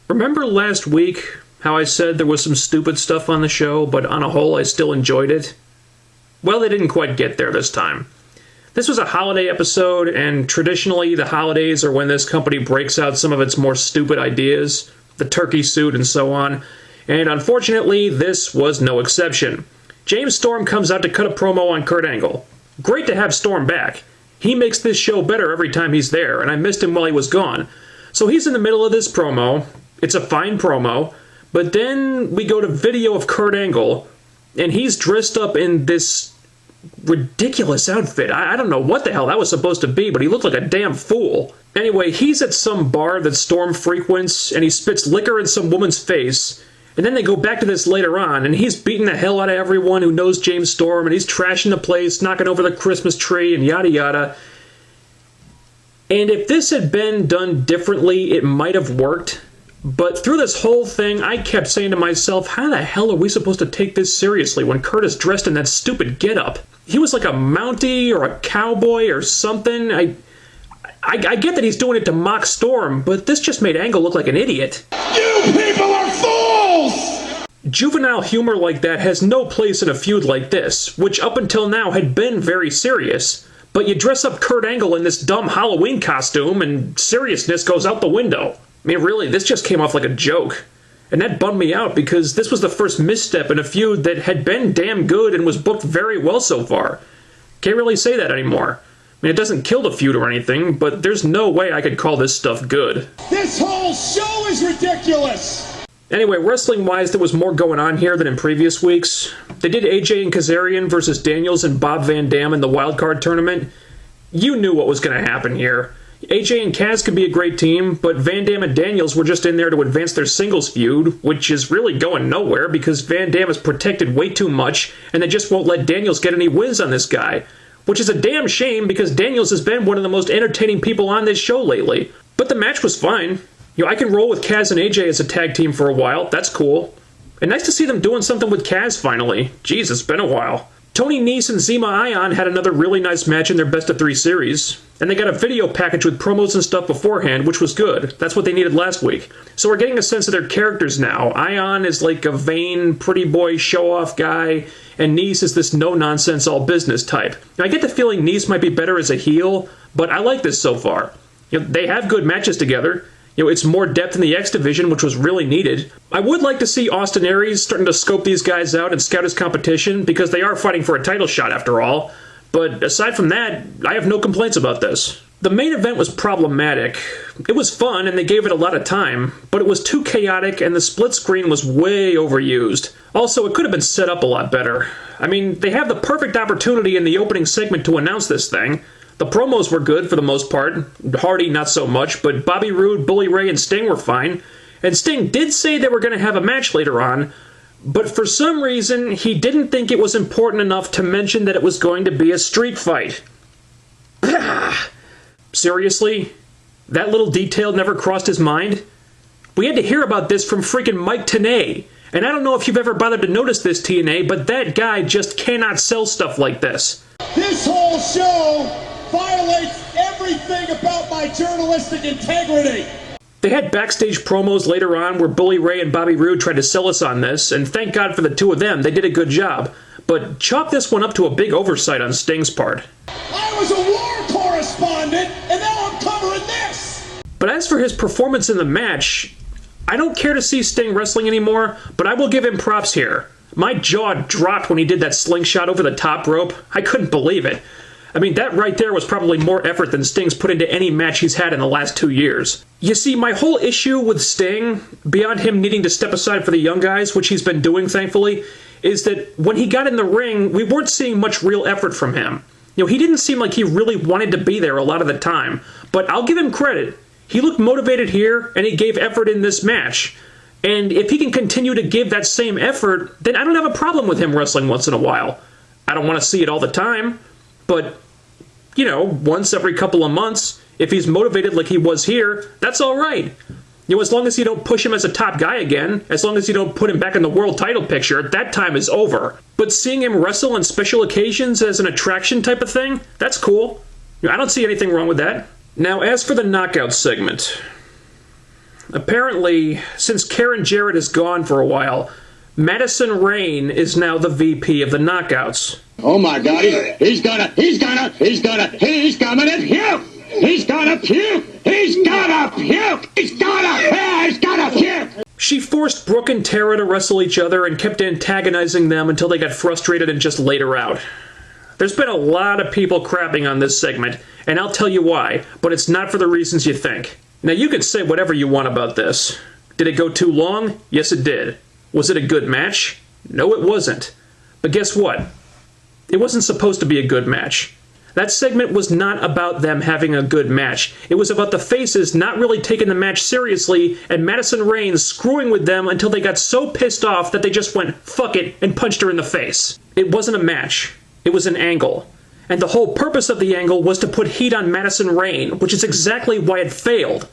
Remember last week how I said there was some stupid stuff on the show, but on a whole I still enjoyed it? Well, they didn't quite get there this time. This was a holiday episode, and traditionally the holidays are when this company breaks out some of its more stupid ideas, the turkey suit and so on, and unfortunately this was no exception. James Storm comes out to cut a promo on Kurt Angle. Great to have Storm back. He makes this show better every time he's there, and I missed him while he was gone. So he's in the middle of this promo. It's a fine promo, but then we go to video of Kurt Angle, and he's dressed up in this ridiculous outfit. I don't know what the hell that was supposed to be, but he looked like a damn fool. Anyway, he's at some bar that Storm frequents, and he spits liquor in some woman's face, and then they go back to this later on, and he's beating the hell out of everyone who knows James Storm, and he's trashing the place, knocking over the Christmas tree, and yada yada. And if this had been done differently, it might have worked. But through this whole thing, I kept saying to myself, how the hell are we supposed to take this seriously when Kurt is dressed in that stupid getup? He was like a Mountie or a cowboy or something. I get that he's doing it to mock Storm, but this just made Angle look like an idiot. You people are fools! Juvenile humor like that has no place in a feud like this, which up until now had been very serious. But you dress up Kurt Angle in this dumb Halloween costume, and seriousness goes out the window. I mean, really, this just came off like a joke. And that bummed me out because this was the first misstep in a feud that had been damn good and was booked very well so far. Can't really say that anymore. I mean, it doesn't kill the feud or anything, but there's no way I could call this stuff good. This whole show is ridiculous! Anyway, wrestling-wise, there was more going on here than in previous weeks. They did AJ and Kazarian versus Daniels and Bob Van Dam in the wildcard tournament. You knew what was going to happen here. AJ and Kaz could be a great team, but Van Dam and Daniels were just in there to advance their singles feud, which is really going nowhere because Van Dam is protected way too much, and they just won't let Daniels get any wins on this guy. Which is a damn shame because Daniels has been one of the most entertaining people on this show lately. But the match was fine. I can roll with Kaz and AJ as a tag team for a while. That's cool. And nice to see them doing something with Kaz finally. Jeez, it's been a while. Tony Nese and Zema Ion had another really nice match in their best-of-3 series, and they got a video package with promos and stuff beforehand, which was good. That's what they needed last week. So we're getting a sense of their characters now. Ion is like a vain, pretty boy, show-off guy, and Nese is this no-nonsense, all-business type. Now, I get the feeling Nese might be better as a heel, but I like this so far. They have good matches together. It's more depth in the X Division, which was really needed. I would like to see Austin Aries starting to scope these guys out and scout his competition, because they are fighting for a title shot after all. But aside from that, I have no complaints about this. The main event was problematic. It was fun, and they gave it a lot of time, but it was too chaotic, and the split screen was way overused. Also, it could have been set up a lot better. I mean, they have the perfect opportunity in the opening segment to announce this thing. The promos were good for the most part. Hardy not so much, but Bobby Roode, Bully Ray, and Sting were fine. And Sting did say they were going to have a match later on, but for some reason, he didn't think it was important enough to mention that it was going to be a street fight. Seriously? That little detail never crossed his mind? We had to hear about this from freaking Mike Tenay. And I don't know if you've ever bothered to notice this, TNA, but that guy just cannot sell stuff like this. This whole show violates everything about my journalistic integrity. They had backstage promos later on where Bully Ray and Bobby Roode tried to sell us on this, and thank God for the two of them, they did a good job. But chalk this one up to a big oversight on Sting's part. I was a war correspondent, and now I'm covering this! But as for his performance in the match, I don't care to see Sting wrestling anymore, but I will give him props here. My jaw dropped when he did that slingshot over the top rope. I couldn't believe it. I mean, that right there was probably more effort than Sting's put into any match he's had in the last 2 years. You see, my whole issue with Sting, beyond him needing to step aside for the young guys, which he's been doing, thankfully, is that when he got in the ring, we weren't seeing much real effort from him. He didn't seem like he really wanted to be there a lot of the time. But I'll give him credit. He looked motivated here, and he gave effort in this match. And if he can continue to give that same effort, then I don't have a problem with him wrestling once in a while. I don't want to see it all the time, but, once every couple of months, if he's motivated like he was here, that's all right. As long as you don't push him as a top guy again, as long as you don't put him back in the world title picture, that time is over. But seeing him wrestle on special occasions as an attraction type of thing, that's cool. I don't see anything wrong with that. Now, as for the knockout segment, Apparently, since Karen Jarrett is gone for a while, Madison Rayne is now the VP of the Knockouts. Oh my God, he's gonna puke! He's gonna puke! He's gonna puke! He's gonna puke! She forced Brooke and Tara to wrestle each other and kept antagonizing them until they got frustrated and just laid her out. There's been a lot of people crapping on this segment, and I'll tell you why, but it's not for the reasons you think. Now, you can say whatever you want about this. Did it go too long? Yes, it did. Was it a good match? No, it wasn't. But guess what? It wasn't supposed to be a good match. That segment was not about them having a good match. It was about the faces not really taking the match seriously and Madison Rayne screwing with them until they got so pissed off that they just went, fuck it, and punched her in the face. It wasn't a match. It was an angle. And the whole purpose of the angle was to put heat on Madison Rayne, which is exactly why it failed.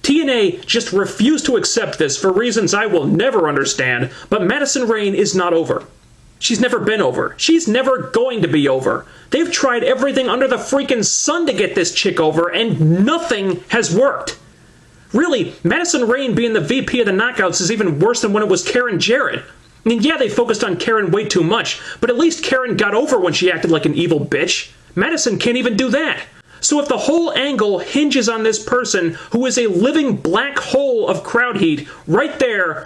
TNA just refused to accept this for reasons I will never understand, but Madison Rayne is not over. She's never been over. She's never going to be over. They've tried everything under the freaking sun to get this chick over, and nothing has worked. Really, Madison Rayne being the VP of the Knockouts is even worse than when it was Karen Jarrett. I mean, yeah, they focused on Karen way too much, but at least Karen got over when she acted like an evil bitch. Madison can't even do that. So if the whole angle hinges on this person who is a living black hole of crowd heat, right there,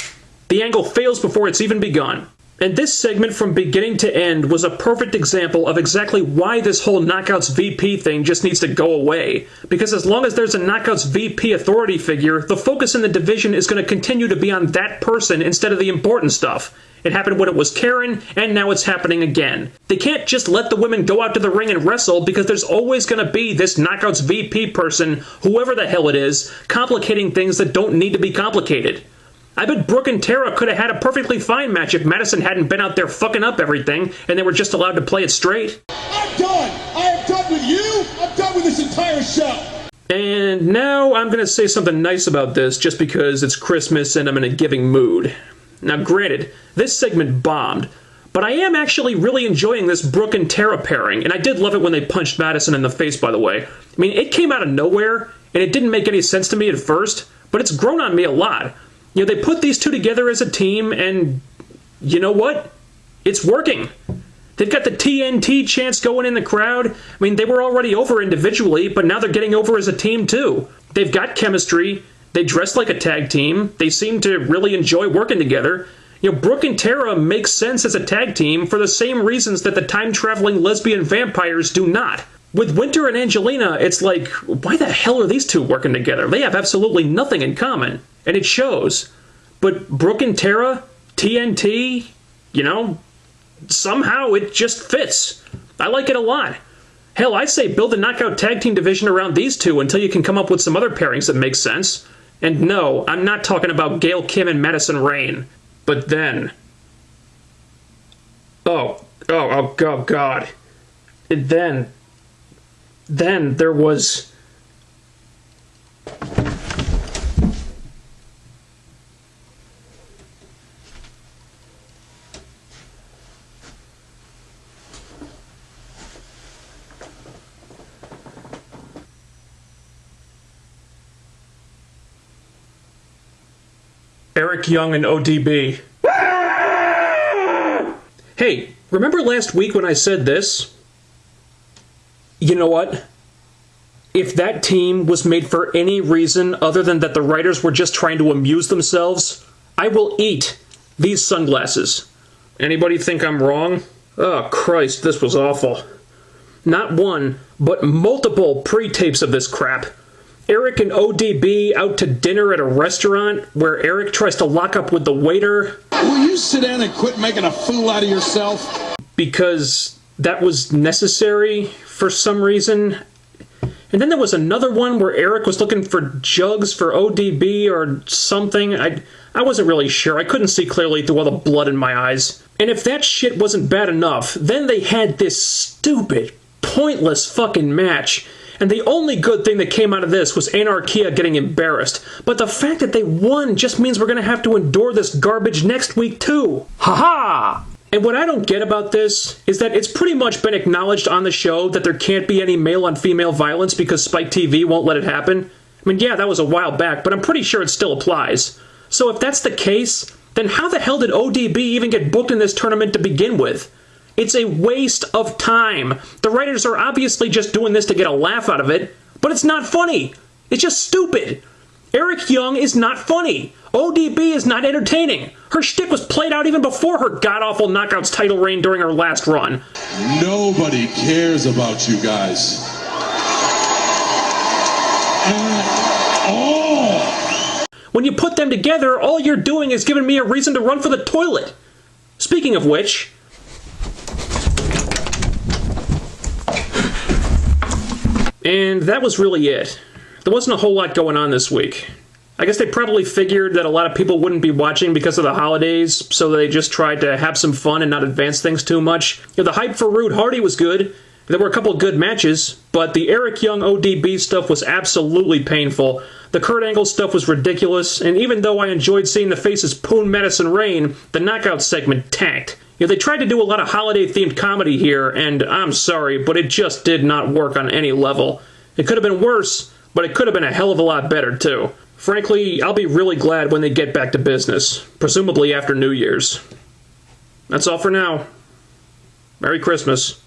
the angle fails before it's even begun. And this segment from beginning to end was a perfect example of exactly why this whole Knockouts VP thing just needs to go away. Because as long as there's a Knockouts VP authority figure, the focus in the division is going to continue to be on that person instead of the important stuff. It happened when it was Karen, and now it's happening again. They can't just let the women go out to the ring and wrestle because there's always going to be this Knockouts VP person, whoever the hell it is, complicating things that don't need to be complicated. I bet Brooke and Tara could have had a perfectly fine match if Madison hadn't been out there fucking up everything and they were just allowed to play it straight. I'm done! I am done with you! I'm done with this entire show! And now I'm going to say something nice about this just because it's Christmas and I'm in a giving mood. Now granted, this segment bombed, but I am actually really enjoying this Brooke and Tara pairing, and I did love it when they punched Madison in the face, by the way. I mean, it came out of nowhere, and it didn't make any sense to me at first, but it's grown on me a lot. You know, they put these two together as a team, and you know what? It's working. They've got the TNT chants going in the crowd. I mean, they were already over individually, but now they're getting over as a team, too. They've got chemistry. They dress like a tag team. They seem to really enjoy working together. You know, Brooke and Tara make sense as a tag team for the same reasons that the time-traveling lesbian vampires do not. With Winter and Angelina, it's like, why the hell are these two working together? They have absolutely nothing in common, and it shows. But Brooke and Tara, TNT, you know, somehow it just fits. I like it a lot. Hell, I say build a knockout tag team division around these two until you can come up with some other pairings that make sense. And no, I'm not talking about Gail Kim and Madison Rayne. But then... Oh God. And then there was... Eric Young and ODB. Hey, remember last week when I said this? You know what? If that team was made for any reason other than that the writers were just trying to amuse themselves, I will eat these sunglasses. Anybody think I'm wrong? Oh, Christ, this was awful. Not one, but multiple pre-tapes of this crap. Eric and ODB out to dinner at a restaurant where Eric tries to lock up with the waiter. Will you sit down and quit making a fool out of yourself? Because that was necessary for some reason. And then there was another one where Eric was looking for jugs for ODB or something. I wasn't really sure. I couldn't see clearly through all the blood in my eyes. And if that shit wasn't bad enough, then they had this stupid, pointless fucking match. And the only good thing that came out of this was Anarchia getting embarrassed. But the fact that they won just means we're going to have to endure this garbage next week too. Ha-ha! And what I don't get about this is that it's pretty much been acknowledged on the show that there can't be any male-on-female violence because Spike TV won't let it happen. I mean, yeah, that was a while back, but I'm pretty sure it still applies. So if that's the case, then how the hell did ODB even get booked in this tournament to begin with? It's a waste of time. The writers are obviously just doing this to get a laugh out of it, but it's not funny. It's just stupid. Eric Young is not funny. ODB is not entertaining. Her shtick was played out even before her god-awful Knockouts title reign during her last run. Nobody cares about you guys. When you put them together, all you're doing is giving me a reason to run for the toilet. Speaking of which... And that was really it. There wasn't a whole lot going on this week. I guess they probably figured that a lot of people wouldn't be watching because of the holidays, so they just tried to have some fun and not advance things too much. The hype for Rude Hardy was good. There were a couple of good matches, but the Eric Young ODB stuff was absolutely painful. The Kurt Angle stuff was ridiculous, and even though I enjoyed seeing the faces Poon, Madison Rayne, the Knockout segment tanked. They tried to do a lot of holiday-themed comedy here, and I'm sorry, but it just did not work on any level. It could have been worse, but it could have been a hell of a lot better, too. Frankly, I'll be really glad when they get back to business, presumably after New Year's. That's all for now. Merry Christmas.